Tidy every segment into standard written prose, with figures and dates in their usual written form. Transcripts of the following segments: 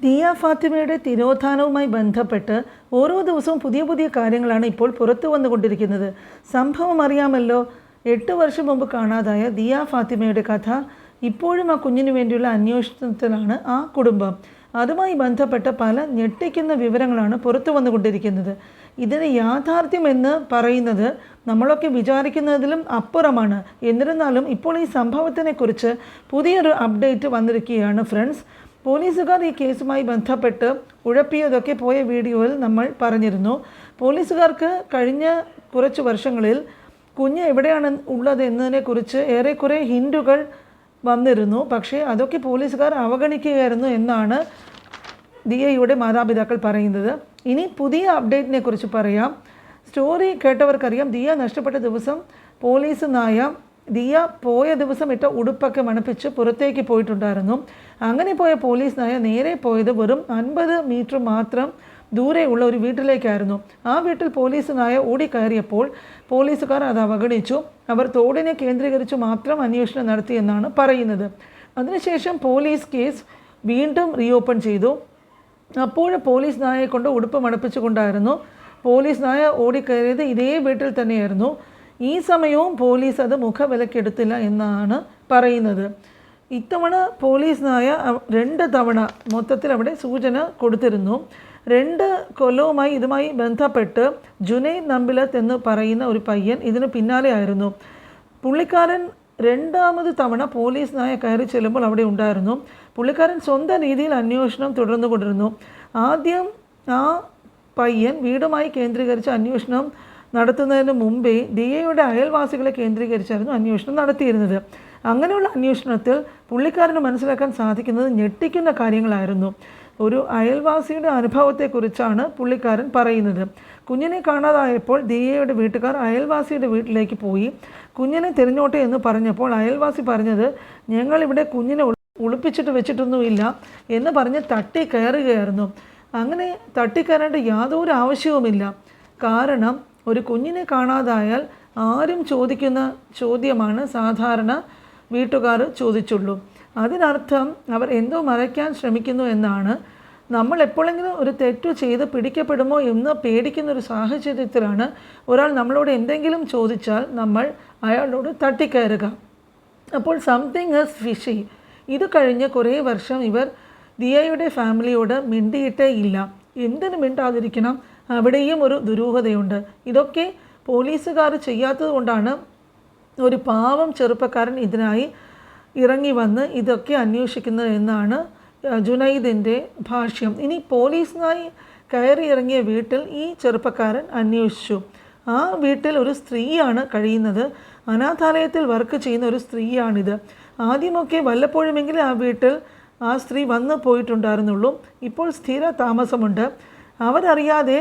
ദിയ ഫാത്തിമയുടെ തിരോധാനവുമായി ബന്ധപ്പെട്ട് ഓരോ ദിവസവും പുതിയ പുതിയ കാര്യങ്ങളാണ് ഇപ്പോൾ പുറത്തു വന്നുകൊണ്ടിരിക്കുന്നത്. സംഭവം അറിയാമല്ലോ, 8 വർഷം മുമ്പ് കാണാതായ ദിയ ഫാത്തിമയുടെ കഥ. ഇപ്പോഴും ആ കുഞ്ഞിനു വേണ്ടിയുള്ള അന്വേഷണത്തിലാണ് ആ കുടുംബം. അതുമായി ബന്ധപ്പെട്ട പല ഞെട്ടിക്കുന്ന വിവരങ്ങളാണ് പുറത്തു വന്നുകൊണ്ടിരിക്കുന്നത്. ഇതിന് യാഥാർത്ഥ്യമെന്ന് പറയുന്നത് നമ്മളൊക്കെ വിചാരിക്കുന്നതിലും അപ്പുറമാണ്. എന്നിരുന്നാലും ഇപ്പോൾ ഈ സംഭവത്തിനെക്കുറിച്ച് പുതിയൊരു അപ്ഡേറ്റ് വന്നിരിക്കുകയാണ് ഫ്രണ്ട്സ്. പോലീസുകാർ ഈ കേസുമായി ബന്ധപ്പെട്ട് ഉഴപ്പിയതൊക്കെ പോയ വീഡിയോയിൽ നമ്മൾ പറഞ്ഞിരുന്നു. പോലീസുകാർക്ക് കഴിഞ്ഞ കുറച്ച് വർഷങ്ങളിൽ കുഞ്ഞ് എവിടെയാണ് ഉള്ളത് എന്നതിനെക്കുറിച്ച് ഏറെക്കുറെ ഹിൻഡുകൾ വന്നിരുന്നു. പക്ഷേ അതൊക്കെ പോലീസുകാർ അവഗണിക്കുകയായിരുന്നു എന്നാണ് ദിയയുടെ മാതാപിതാക്കൾ പറയുന്നത്. ഇനി പുതിയ അപ്ഡേറ്റിനെ കുറിച്ച് പറയാം. സ്റ്റോറി കേട്ടവർക്കറിയാം, ദിയ നഷ്ടപ്പെട്ട ദിവസം പോലീസ് നായ ദിയ പോയ ദിവസം ഇട്ട ഉടുപ്പൊക്കെ മണപ്പിച്ച് പുറത്തേക്ക് പോയിട്ടുണ്ടായിരുന്നു. അങ്ങനെ പോയ പോലീസ് നായ നേരെ പോയത് വെറും 50 മീറ്റർ മാത്രം ദൂരെയുള്ള ഒരു വീട്ടിലേക്കായിരുന്നു. ആ വീട്ടിൽ പോലീസ് നായ ഓടിക്കയറിയപ്പോൾ പോലീസുകാർ അത് അവഗണിച്ചു. അവർ തോടിനെ കേന്ദ്രീകരിച്ച് മാത്രം അന്വേഷണം നടത്തിയെന്നാണ് പറയുന്നത്. അതിനുശേഷം പോലീസ് കേസ് വീണ്ടും റീഓപ്പൺ ചെയ്തു. അപ്പോൾ പോലീസ് നായയെ കൊണ്ട് ഉടുപ്പ് മണപ്പിച്ചുകൊണ്ടായിരുന്നു പോലീസ് നായ ഓടിക്കയറിയത്. ഇതേ വീട്ടിൽ തന്നെയായിരുന്നു. ഈ സമയവും പോലീസ് അത് മുഖവിലക്കെടുത്തില്ല എന്നാണ് പറയുന്നത്. ഇത്തവണ പോലീസ് നായ 2 തവണ മൊത്തത്തിൽ അവിടെ സൂചന കൊടുത്തിരുന്നു. 2 കൊല്ലവുമായി ഇതുമായി ബന്ധപ്പെട്ട് ജുനൈദ് നമ്പിലത്ത് എന്ന് പറയുന്ന ഒരു പയ്യൻ ഇതിന് പിന്നാലെ ആയിരുന്നു. പുള്ളിക്കാരൻ 2ാമത് തവണ പോലീസ് നായ കയറി ചെല്ലുമ്പോൾ അവിടെ ഉണ്ടായിരുന്നു. പുള്ളിക്കാരൻ സ്വന്തം രീതിയിൽ അന്വേഷണം തുടർന്നുകൊണ്ടിരുന്നു. ആദ്യം ആ പയ്യൻ വീടുമായി കേന്ദ്രീകരിച്ച് അന്വേഷണം നടത്തുന്നതിന് മുമ്പേ ദിയയുടെ അയൽവാസികളെ കേന്ദ്രീകരിച്ചായിരുന്നു അന്വേഷണം നടത്തിയിരുന്നത്. അങ്ങനെയുള്ള അന്വേഷണത്തിൽ പുള്ളിക്കാരന് മനസ്സിലാക്കാൻ സാധിക്കുന്നത് ഞെട്ടിക്കുന്ന കാര്യങ്ങളായിരുന്നു. ഒരു അയൽവാസിയുടെ അനുഭവത്തെക്കുറിച്ചാണ് പുള്ളിക്കാരൻ പറയുന്നത്. കുഞ്ഞിനെ കാണാതായപ്പോൾ ദിയയുടെ വീട്ടുകാർ അയൽവാസിയുടെ വീട്ടിലേക്ക് പോയി കുഞ്ഞിനെ തിരഞ്ഞോട്ടെ എന്ന് പറഞ്ഞപ്പോൾ അയൽവാസി പറഞ്ഞത്, ഞങ്ങളിവിടെ കുഞ്ഞിനെ ഒളിപ്പിച്ചിട്ട് വെച്ചിട്ടൊന്നുമില്ല എന്ന് പറഞ്ഞ് തട്ടിക്കയറുകയായിരുന്നു. അങ്ങനെ തട്ടിക്കയറേണ്ട യാതൊരു ആവശ്യവുമില്ല. കാരണം ഒരു കുഞ്ഞിനെ കാണാതായാൽ ആരും ചോദിക്കുന്ന ചോദ്യമാണ് സാധാരണ വീട്ടുകാർ ചോദിച്ചുള്ളൂ. അതിനർത്ഥം അവർ എന്തോ മറയ്ക്കാൻ ശ്രമിക്കുന്നു എന്നാണ്. നമ്മൾ എപ്പോഴെങ്കിലും ഒരു തെറ്റു ചെയ്ത് പിടിക്കപ്പെടുമോ എന്ന് പേടിക്കുന്നൊരു സാഹചര്യത്തിലാണ് ഒരാൾ നമ്മളോട് എന്തെങ്കിലും ചോദിച്ചാൽ നമ്മൾ അയാളോട് തട്ടിക്കയറുക. അപ്പോൾ സംതിങ് ഈസ് ഫിഷി. ഇത് കഴിഞ്ഞ് കുറേ വർഷം ഇവർ ദിയയുടെ ഫാമിലിയോട് മിണ്ടിയിട്ടേ ഇല്ല. എന്തിനു മിണ്ടാതിരിക്കണം? അവിടെയും ഒരു ദുരൂഹതയുണ്ട്. ഇതൊക്കെ പോലീസുകാർ ചെയ്യാത്തത് കൊണ്ടാണ് ഒരു പാവം ചെറുപ്പക്കാരൻ ഇതിനായി ഇറങ്ങി വന്ന് ഇതൊക്കെ അന്വേഷിക്കുന്നത് എന്നാണ് ജുനൈദിൻ്റെ ഭാഷ്യം. ഇനി പോലീസിനായി കയറി ഇറങ്ങിയ വീട്ടിൽ ഈ ചെറുപ്പക്കാരൻ അന്വേഷിച്ചു. ആ വീട്ടിൽ ഒരു സ്ത്രീയാണ് കഴിയുന്നത്. അനാഥാലയത്തിൽ വർക്ക് ചെയ്യുന്ന ഒരു സ്ത്രീയാണിത്. ആദ്യമൊക്കെ വല്ലപ്പോഴുമെങ്കിലും ആ വീട്ടിൽ ആ സ്ത്രീ വന്നു പോയിട്ടുണ്ടായിരുന്നുള്ളൂ. ഇപ്പോൾ സ്ഥിര താമസമുണ്ട്. അവരറിയാതെ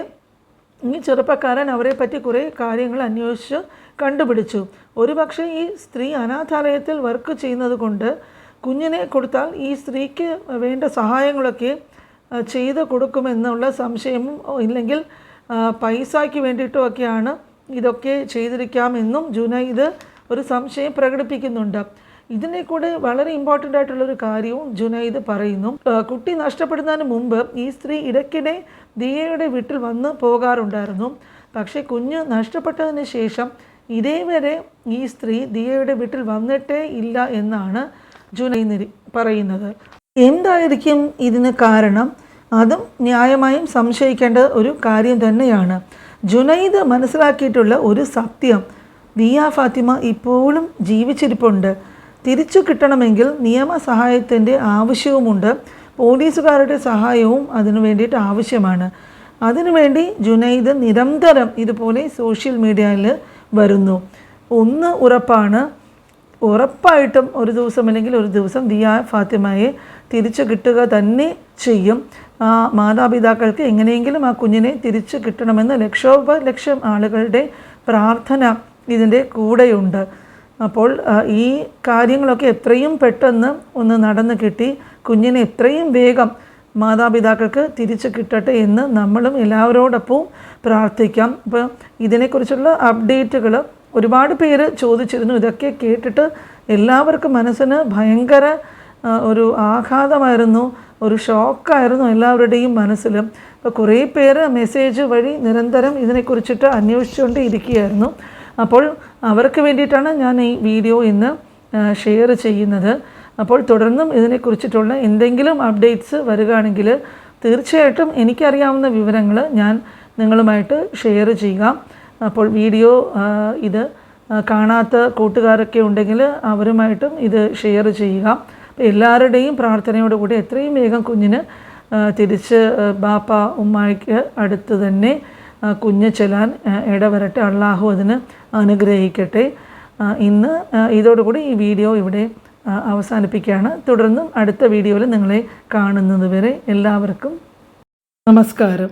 ഈ ചെറുപ്പക്കാരൻ അവരെപ്പറ്റി കുറേ കാര്യങ്ങൾ അന്വേഷിച്ച് കണ്ടുപിടിച്ചു. ഒരുപക്ഷെ ഈ സ്ത്രീ അനാഥാലയത്തിൽ വർക്ക് ചെയ്യുന്നത് കൊണ്ട് കുഞ്ഞിനെ കൊടുത്താൽ ഈ സ്ത്രീക്ക് വേണ്ട സഹായങ്ങളൊക്കെ ചെയ്ത് കൊടുക്കുമെന്നുള്ള സംശയവും ഇല്ലെങ്കിൽ പൈസയ്ക്ക് വേണ്ടിയിട്ടുമൊക്കെയാണ് ഇതൊക്കെ ചെയ്തിരിക്കാമെന്നും ജുനൈദ് ഒരു സംശയം പ്രകടിപ്പിക്കുന്നുണ്ട്. ഇതിനെ കൂടെ വളരെ ഇമ്പോർട്ടൻ്റ് ആയിട്ടുള്ളൊരു കാര്യവും ജുനൈദ് പറയുന്നു. കുട്ടി നഷ്ടപ്പെടുന്നതിന് മുമ്പ് ഈ സ്ത്രീ ഇടയ്ക്കിടെ ദിയയുടെ വീട്ടിൽ വന്ന് പോകാറുണ്ടായിരുന്നു. പക്ഷേ കുഞ്ഞ് നഷ്ടപ്പെട്ടതിന് ശേഷം ഇതേവരെ ഈ സ്ത്രീ ദിയയുടെ വീട്ടിൽ വന്നിട്ടേ ഇല്ല എന്നാണ് ജുനൈദ് പറയുന്നത്. എന്തായിരിക്കും ഇതിന് കാരണം? അതും ന്യായമായും സംശയിക്കേണ്ട ഒരു കാര്യം തന്നെയാണ്. ജുനൈദ് മനസ്സിലാക്കിയിട്ടുള്ള ഒരു സത്യം, ദിയ ഫാത്തിമ ഇപ്പോഴും ജീവിച്ചിരിപ്പുണ്ട്. തിരിച്ചു കിട്ടണമെങ്കിൽ നിയമസഹായത്തിൻ്റെ ആവശ്യവുമുണ്ട്. പോലീസുകാരുടെ സഹായവും അതിനു വേണ്ടിയിട്ട് ആവശ്യമാണ്. അതിനുവേണ്ടി ജുനൈദ് നിരന്തരം ഇതുപോലെ സോഷ്യൽ മീഡിയയിൽ വരുന്നു. ഒന്ന് ഉറപ്പാണ്, ഉറപ്പായിട്ടും ഒരു ദിവസം അല്ലെങ്കിൽ ഒരു ദിവസം ദിയ ഫാത്തിമയെ തിരിച്ചു കിട്ടുക തന്നെ ചെയ്യും. ആ മാതാപിതാക്കൾക്ക് എങ്ങനെയെങ്കിലും ആ കുഞ്ഞിനെ തിരിച്ചു കിട്ടണമെന്ന് ലക്ഷോപലക്ഷം ആളുകളുടെ പ്രാർത്ഥന ഇതിൻ്റെ കൂടെയുണ്ട്. അപ്പോൾ ഈ കാര്യങ്ങളൊക്കെ എത്രയും പെട്ടെന്ന് ഒന്ന് നടന്നു കിട്ടി കുഞ്ഞിനെ എത്രയും വേഗം മാതാപിതാക്കൾക്ക് തിരിച്ചു കിട്ടട്ടെ എന്ന് നമ്മളും എല്ലാവരോടൊപ്പം പ്രാർത്ഥിക്കാം. അപ്പോൾ ഇതിനെക്കുറിച്ചുള്ള അപ്ഡേറ്റുകൾ ഒരുപാട് പേര് ചോദിച്ചിരുന്നു. ഇതൊക്കെ കേട്ടിട്ട് എല്ലാവർക്കും മനസ്സിന് ഭയങ്കര ഒരു ആഘാതമായിരുന്നു. ഒരു ഷോക്കായിരുന്നു എല്ലാവരുടെയും മനസ്സിലും. അപ്പോൾ കുറേ പേര് മെസ്സേജ് വഴി നിരന്തരം ഇതിനെക്കുറിച്ചിട്ട് അന്വേഷിച്ചുകൊണ്ട് ഇരിക്കുകയായിരുന്നു. അപ്പോൾ അവർക്ക് വേണ്ടിയിട്ടാണ് ഞാൻ ഈ വീഡിയോ ഇന്ന് ഷെയർ ചെയ്യുന്നത്. അപ്പോൾ തുടർന്നും ഇതിനെക്കുറിച്ചിട്ടുള്ള എന്തെങ്കിലും അപ്ഡേറ്റ്സ് വരികയാണെങ്കിൽ തീർച്ചയായിട്ടും എനിക്കറിയാവുന്ന വിവരങ്ങൾ ഞാൻ നിങ്ങളുമായിട്ട് ഷെയർ ചെയ്യാം. അപ്പോൾ വീഡിയോ ഇത് കാണാത്ത കൂട്ടുകാരൊക്കെ ഉണ്ടെങ്കിൽ അവരുമായിട്ടും ഇത് ഷെയർ ചെയ്യുക. അപ്പോൾ എല്ലാവരുടെയും പ്രാർത്ഥനയോടുകൂടി എത്രയും വേഗം കുഞ്ഞിന് തിരിച്ച് ബാപ്പ ഉമ്മായ്ക്ക് അടുത്ത് തന്നെ കുഞ്ഞ് ചെല്ലാൻ ഇടവരട്ടെ. അള്ളാഹു അതിന് അനുഗ്രഹിക്കട്ടെ. ഇന്ന് ഇതോടുകൂടി ഈ വീഡിയോ ഇവിടെ അവസാനിപ്പിക്കുകയാണ്. തുടർന്നും അടുത്ത വീഡിയോയിൽ നിങ്ങളെ കാണുന്നത് വരെ എല്ലാവർക്കും നമസ്കാരം.